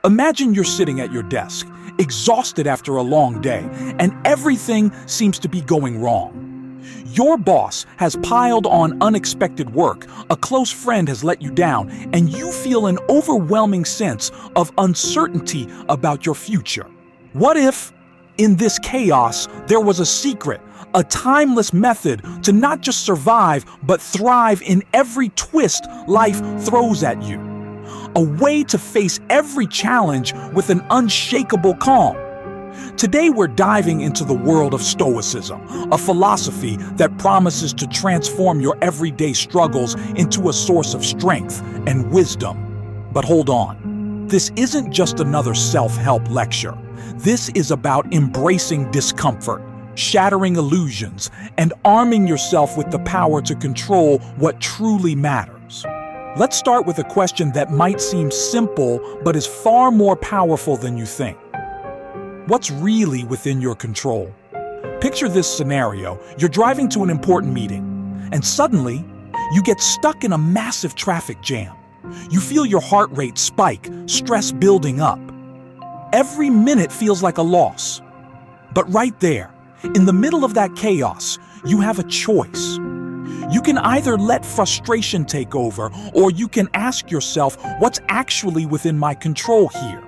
Imagine you're sitting at your desk, exhausted after a long day, and everything seems to be going wrong. Your boss has piled on unexpected work, a close friend has let you down, and you feel an overwhelming sense of uncertainty about your future. What if, in this chaos, there was a secret, a timeless method to not just survive, but thrive in every twist life throws at you? A way to face every challenge with an unshakable calm. Today we're diving into the world of Stoicism, a philosophy that promises to transform your everyday struggles into a source of strength and wisdom. But hold on, this isn't just another self-help lecture. This is about embracing discomfort, shattering illusions, and arming yourself with the power to control what truly matters. Let's start with a question that might seem simple, but is far more powerful than you think. What's really within your control? Picture this scenario. You're driving to an important meeting, and suddenly, you get stuck in a massive traffic jam. You feel your heart rate spike, stress building up. Every minute feels like a loss. But right there, in the middle of that chaos, you have a choice. You can either let frustration take over, or you can ask yourself, what's actually within my control here?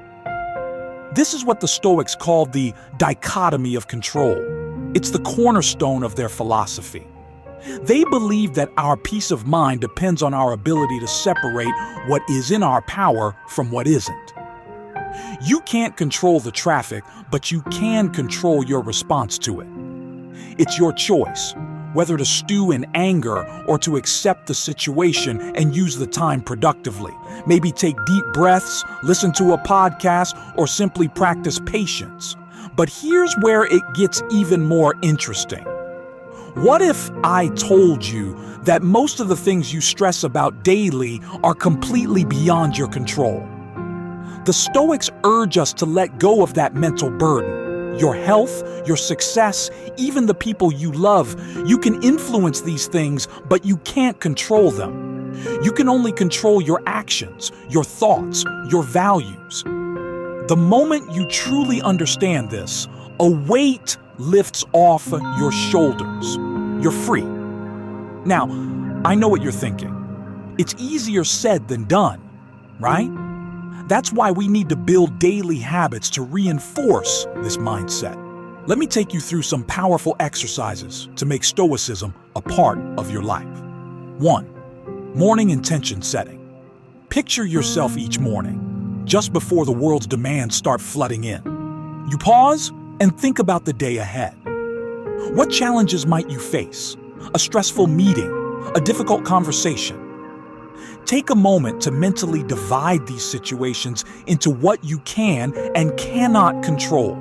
This is what the Stoics called the dichotomy of control. It's the cornerstone of their philosophy. They believe that our peace of mind depends on our ability to separate what is in our power from what isn't. You can't control the traffic, but you can control your response to it. It's your choice, whether to stew in anger or to accept the situation and use the time productively. Maybe take deep breaths, listen to a podcast, or simply practice patience. But here's where it gets even more interesting. What if I told you that most of the things you stress about daily are completely beyond your control? The Stoics urge us to let go of that mental burden. Your health, your success, even the people you love, you can influence these things, but you can't control them. You can only control your actions, your thoughts, your values. The moment you truly understand this, a weight lifts off your shoulders. You're free. Now, I know what you're thinking. It's easier said than done, right? That's why we need to build daily habits to reinforce this mindset. Let me take you through some powerful exercises to make Stoicism a part of your life. 1. Morning intention setting. Picture yourself each morning, just before the world's demands start flooding in. You pause and think about the day ahead. What challenges might you face? A stressful meeting, a difficult conversation. Take a moment to mentally divide these situations into what you can and cannot control.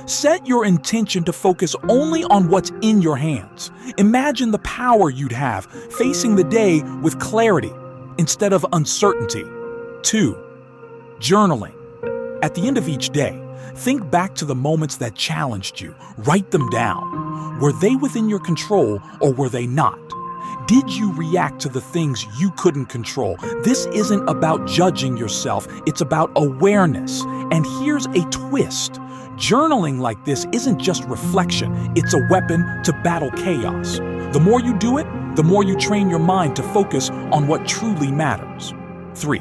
Set your intention to focus only on what's in your hands. Imagine the power you'd have facing the day with clarity instead of uncertainty. 2. Journaling. At the end of each day, think back to the moments that challenged you. Write them down. Were they within your control or were they not? Did you react to the things you couldn't control? This isn't about judging yourself, it's about awareness. And here's a twist. Journaling like this isn't just reflection, it's a weapon to battle chaos. The more you do it, the more you train your mind to focus on what truly matters. 3.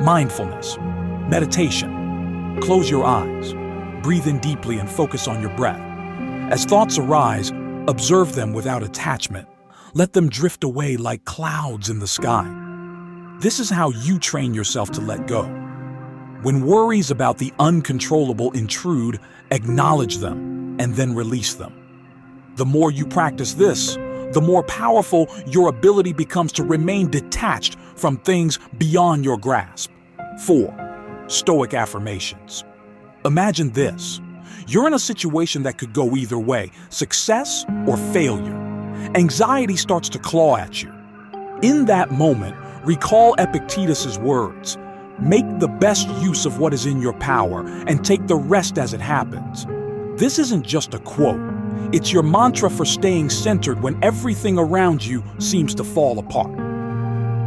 Mindfulness. Meditation. Close your eyes. Breathe in deeply and focus on your breath. As thoughts arise, observe them without attachment. Let them drift away like clouds in the sky. This is how you train yourself to let go. When worries about the uncontrollable intrude, acknowledge them and then release them. The more you practice this, the more powerful your ability becomes to remain detached from things beyond your grasp. 4. Stoic affirmations. Imagine this. You're in a situation that could go either way, success or failure. Anxiety starts to claw at you. In that moment, recall Epictetus's words. Make the best use of what is in your power and take the rest as it happens. This isn't just a quote. It's your mantra for staying centered when everything around you seems to fall apart.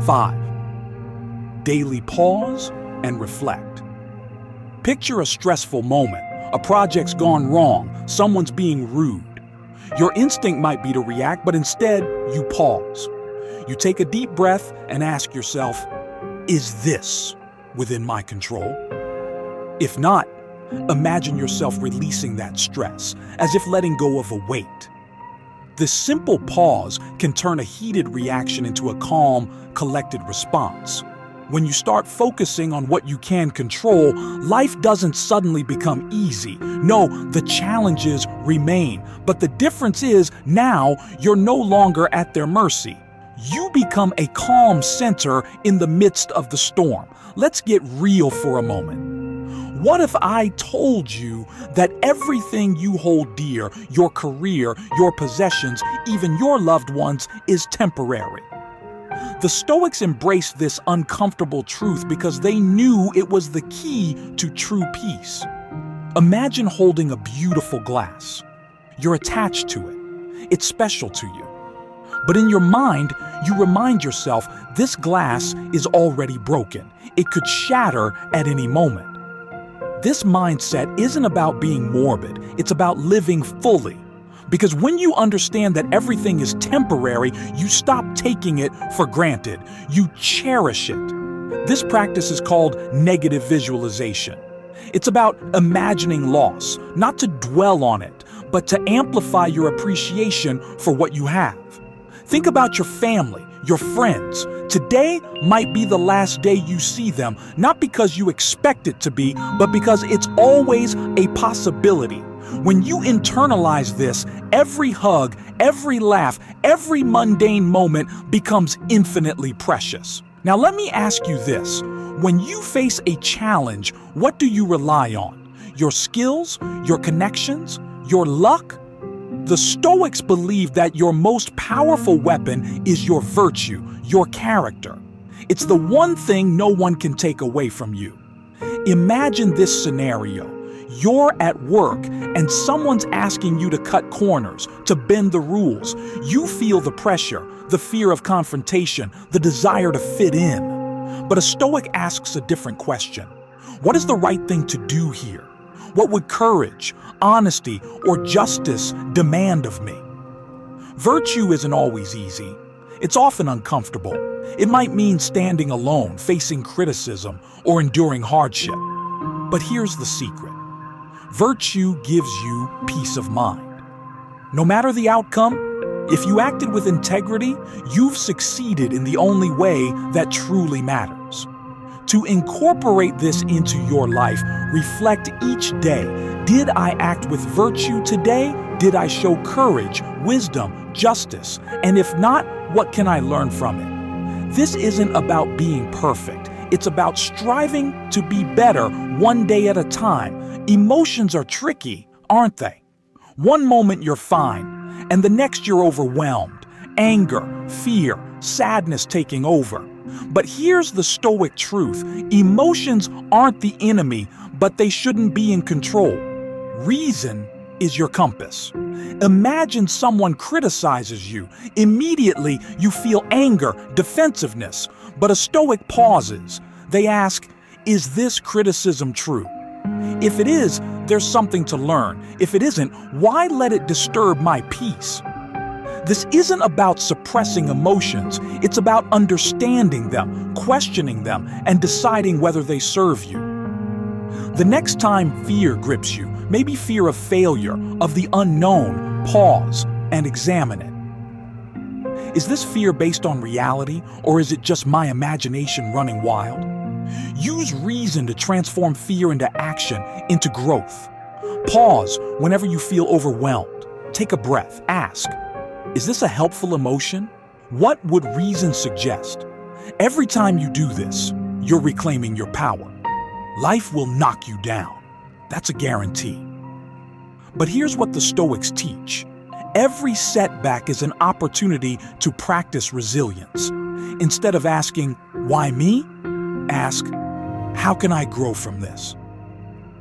5. Daily pause and reflect. Picture a stressful moment. A project's gone wrong, someone's being rude. Your instinct might be to react, but instead, you pause. You take a deep breath and ask yourself, is this within my control? If not, imagine yourself releasing that stress, as if letting go of a weight. This simple pause can turn a heated reaction into a calm, collected response. When you start focusing on what you can control, life doesn't suddenly become easy. No, the challenges remain. But the difference is now you're no longer at their mercy. You become a calm center in the midst of the storm. Let's get real for a moment. What if I told you that everything you hold dear, your career, your possessions, even your loved ones, is temporary? The Stoics embraced this uncomfortable truth because they knew it was the key to true peace. Imagine holding a beautiful glass. You're attached to it. It's special to you. But in your mind, you remind yourself this glass is already broken. It could shatter at any moment. This mindset isn't about being morbid. It's about living fully. Because when you understand that everything is temporary, you stop taking it for granted. You cherish it. This practice is called negative visualization. It's about imagining loss, not to dwell on it, but to amplify your appreciation for what you have. Think about your family, your friends. Today might be the last day you see them, not because you expect it to be, but because it's always a possibility. When you internalize this, every hug, every laugh, every mundane moment becomes infinitely precious. Now let me ask you this. When you face a challenge, what do you rely on? Your skills, your connections, your luck? The Stoics believe that your most powerful weapon is your virtue, your character. It's the one thing no one can take away from you. Imagine this scenario. You're at work and someone's asking you to cut corners, to bend the rules. You feel the pressure, the fear of confrontation, the desire to fit in. But a Stoic asks a different question. What is the right thing to do here? What would courage, honesty, or justice demand of me? Virtue isn't always easy. It's often uncomfortable. It might mean standing alone, facing criticism, or enduring hardship. But here's the secret. Virtue gives you peace of mind. No matter the outcome, if you acted with integrity, you've succeeded in the only way that truly matters. To incorporate this into your life, reflect each day. Did I act with virtue today? Did I show courage, wisdom, justice? And if not, what can I learn from it? This isn't about being perfect. It's about striving to be better one day at a time. Emotions are tricky, aren't they? One moment you're fine, and the next you're overwhelmed. Anger, fear, sadness taking over. But here's the Stoic truth. Emotions aren't the enemy, but they shouldn't be in control. Reason is your compass. Imagine someone criticizes you. Immediately, you feel anger, defensiveness. But a Stoic pauses. They ask, is this criticism true? If it is, there's something to learn. If it isn't, why let it disturb my peace? This isn't about suppressing emotions. It's about understanding them, questioning them, and deciding whether they serve you. The next time fear grips you, maybe fear of failure, of the unknown, pause and examine it. Is this fear based on reality, or is it just my imagination running wild? Use reason to transform fear into action, into growth. Pause whenever you feel overwhelmed. Take a breath. Ask, is this a helpful emotion? What would reason suggest? Every time you do this, you're reclaiming your power. Life will knock you down. That's a guarantee. But here's what the Stoics teach. Every setback is an opportunity to practice resilience. Instead of asking, why me? Ask, how can I grow from this?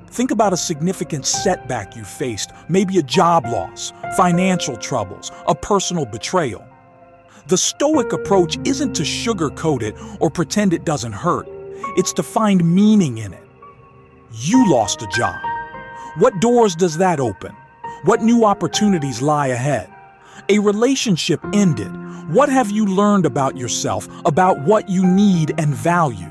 Think about a significant setback you faced, maybe a job loss, financial troubles, a personal betrayal. The Stoic approach isn't to sugarcoat it or pretend it doesn't hurt. It's to find meaning in it. You lost a job. What doors does that open? What new opportunities lie ahead? A relationship ended. What have you learned about yourself, about what you need and value?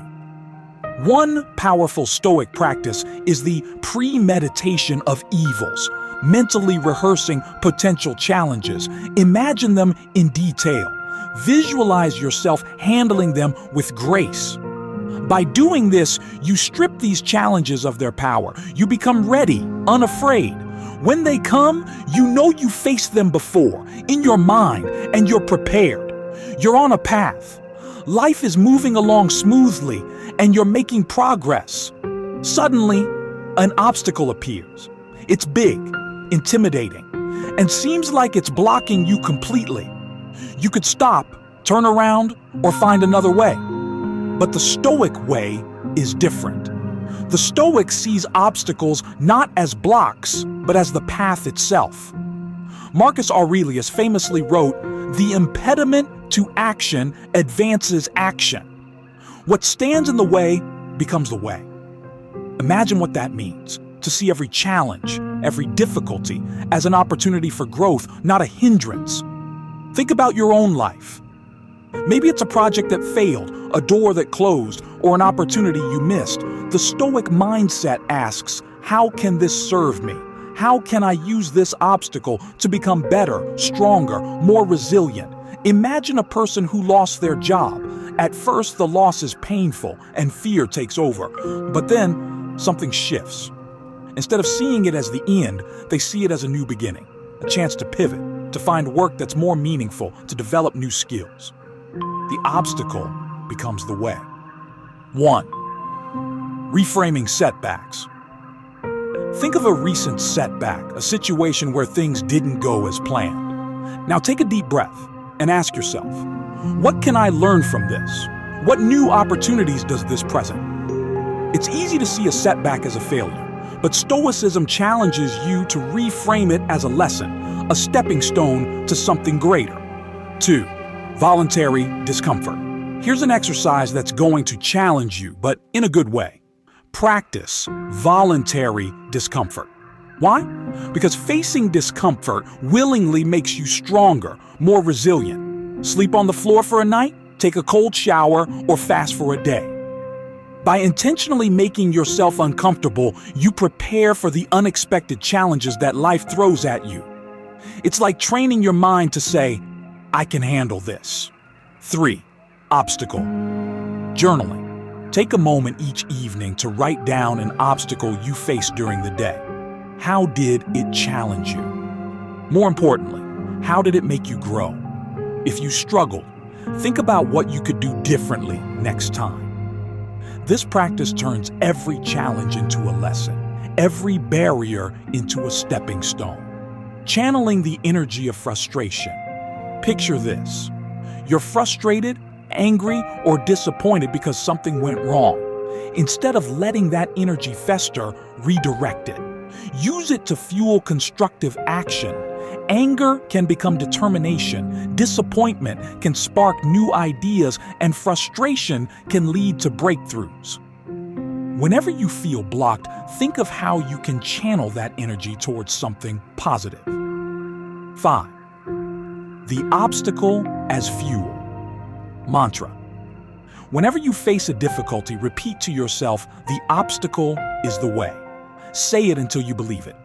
One powerful Stoic practice is the premeditation of evils, mentally rehearsing potential challenges. Imagine them in detail. Visualize yourself handling them with grace. By doing this, you strip these challenges of their power. You become ready, unafraid. When they come, you know you faced them before, in your mind, and you're prepared. You're on a path. Life is moving along smoothly, and you're making progress. Suddenly, an obstacle appears. It's big, intimidating, and seems like it's blocking you completely. You could stop, turn around, or find another way. But the Stoic way is different. The Stoic sees obstacles not as blocks, but as the path itself. Marcus Aurelius famously wrote, "The impediment to action advances action." What stands in the way becomes the way. Imagine what that means, to see every challenge, every difficulty as an opportunity for growth, not a hindrance. Think about your own life. Maybe it's a project that failed, a door that closed, or an opportunity you missed. The Stoic mindset asks, how can this serve me? How can I use this obstacle to become better, stronger, more resilient? Imagine a person who lost their job. At first, the loss is painful and fear takes over. But then, something shifts. Instead of seeing it as the end, they see it as a new beginning, a chance to pivot, to find work that's more meaningful, to develop new skills. The obstacle becomes the way. 1. Reframing setbacks. Think of a recent setback, a situation where things didn't go as planned. Now take a deep breath and ask yourself, what can I learn from this? What new opportunities does this present? It's easy to see a setback as a failure, but Stoicism challenges you to reframe it as a lesson, a stepping stone to something greater. 2. Voluntary discomfort. Here's an exercise that's going to challenge you, but in a good way. Practice voluntary discomfort. Why? Because facing discomfort willingly makes you stronger, more resilient. Sleep on the floor for a night, take a cold shower, or fast for a day. By intentionally making yourself uncomfortable, you prepare for the unexpected challenges that life throws at you. It's like training your mind to say, I can handle this. 3. Obstacle. Journaling. Take a moment each evening to write down an obstacle you faced during the day. How did it challenge you? More importantly, how did it make you grow? If you struggled, think about what you could do differently next time. This practice turns every challenge into a lesson, every barrier into a stepping stone. Channeling the energy of frustration. Picture this. You're frustrated, angry, or disappointed because something went wrong. Instead of letting that energy fester, redirect it. Use it to fuel constructive action. Anger can become determination, disappointment can spark new ideas, and frustration can lead to breakthroughs. Whenever you feel blocked, think of how you can channel that energy towards something positive. 5. The obstacle as fuel. Mantra. Whenever you face a difficulty, repeat to yourself, the obstacle is the way. Say it until you believe it.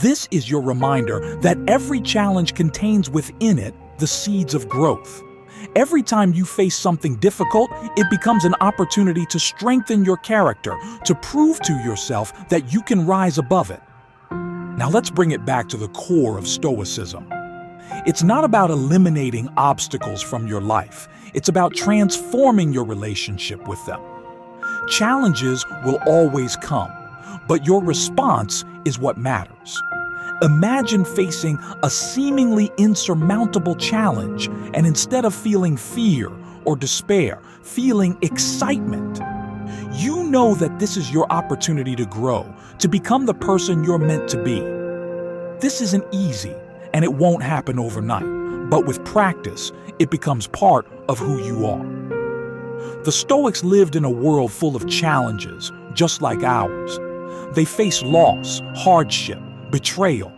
This is your reminder that every challenge contains within it the seeds of growth. Every time you face something difficult, it becomes an opportunity to strengthen your character, to prove to yourself that you can rise above it. Now let's bring it back to the core of Stoicism. It's not about eliminating obstacles from your life. It's about transforming your relationship with them. Challenges will always come, but your response is what matters. Imagine facing a seemingly insurmountable challenge, and instead of feeling fear or despair, feeling excitement. You know that this is your opportunity to grow, to become the person you're meant to be. This isn't easy, and it won't happen overnight, but with practice, it becomes part of who you are. The Stoics lived in a world full of challenges, just like ours. They faced loss, hardship, betrayal.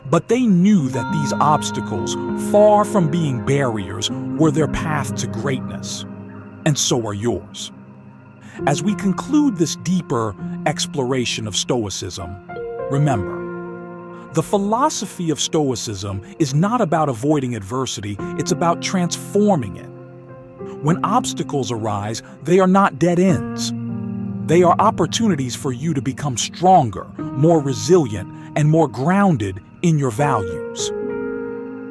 But they knew that these obstacles, far from being barriers, were their path to greatness. And so are yours. As we conclude this deeper exploration of Stoicism, remember, the philosophy of Stoicism is not about avoiding adversity, it's about transforming it. When obstacles arise, they are not dead ends. They are opportunities for you to become stronger, more resilient, and more grounded in your values.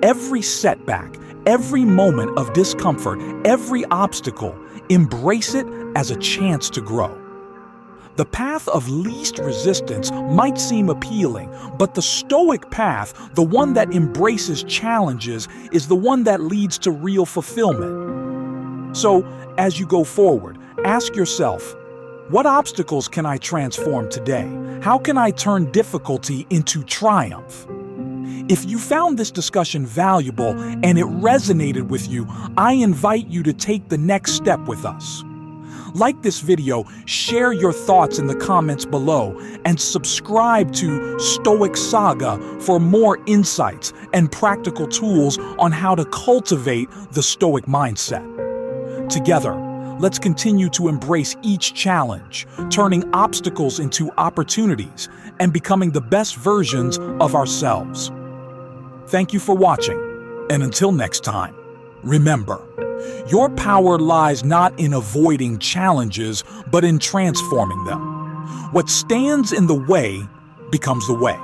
Every setback, every moment of discomfort, every obstacle, embrace it as a chance to grow. The path of least resistance might seem appealing, but the Stoic path, the one that embraces challenges, is the one that leads to real fulfillment. So, as you go forward, ask yourself, what obstacles can I transform today? How can I turn difficulty into triumph? If you found this discussion valuable and it resonated with you, I invite you to take the next step with us. Like this video, share your thoughts in the comments below, and subscribe to Stoic Saga for more insights and practical tools on how to cultivate the Stoic mindset. Together, let's continue to embrace each challenge, turning obstacles into opportunities and becoming the best versions of ourselves. Thank you for watching, and until next time, remember, your power lies not in avoiding challenges, but in transforming them. What stands in the way becomes the way.